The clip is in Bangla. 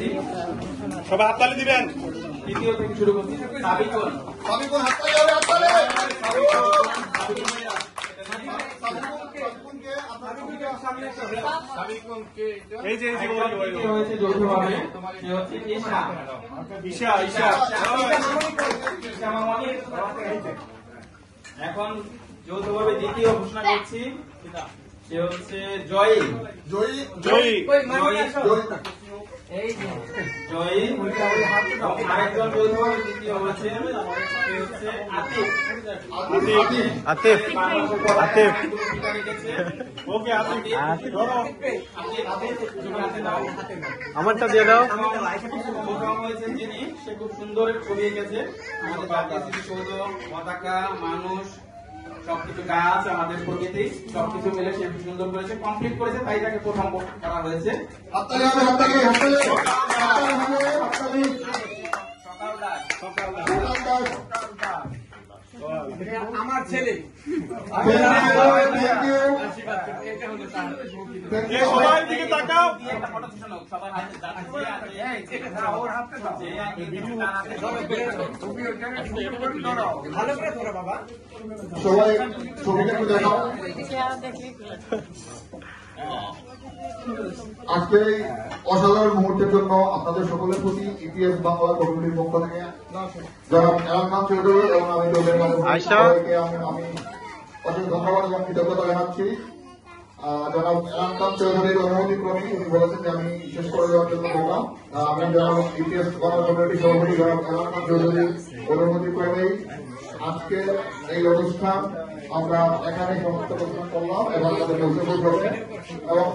করছি। সবাই হাততালি দিবেন। তৃতীয় থেকে শুরু করছি। সাবিকুন এই যে হয়েছে যৌথভাবে, সে হচ্ছে ঈশা। এখন যৌথভাবে দ্বিতীয় ঘোষণা করছি, সে হচ্ছে জয়ী। আরেকজন যৌথভাবে দ্বিতীয় হচ্ছে, সে হচ্ছে আতিফ। ওকে আমারটা দিয়ে দাও। হয়েছে যিনি, সে খুব সুন্দর ছবি এঁকেছে। আমাদের জাতীয় স্মৃতিসৌধ, পতাকা, মানুষ, সবকিছু গাছ, আমাদের প্রকৃতি সবকিছু মিলে সে সুন্দর করেছে, কমপ্লিট করেছে, তাই তাকে প্রথম করা হয়েছে। আমার ছেলে সবাই দিকে তাকাও। ভালো করে ধরো বাবা। সবাই ছবিটা একটু দেখাও। আজকে এই অসাধারণ মুহূর্তের জন্য আপনাদের সকলের প্রতি ইপিএস বাংলা কমিটির পক্ষ থেকে যারা এলাকান চৌধুরী এবং আমি সবাইকে আমি অশেষ ধন্যবাদ এবং কৃতজ্ঞতা জানাচ্ছি। জনাব এলাকান চৌধুরীর অনুমতি ক্রমে উনি বলেছেন যে আমি শেষ করে দেওয়ার জন্য বললাম। আমি জনাব ইপিএস বাংলা কমিটির সভাপতি জনাব এলাকান চৌধুরীর অনুমতি ক্রমেই আজকে এই অনুষ্ঠান আমরা এখানে সমাপ্ত করলাম এবং আমাদের এবং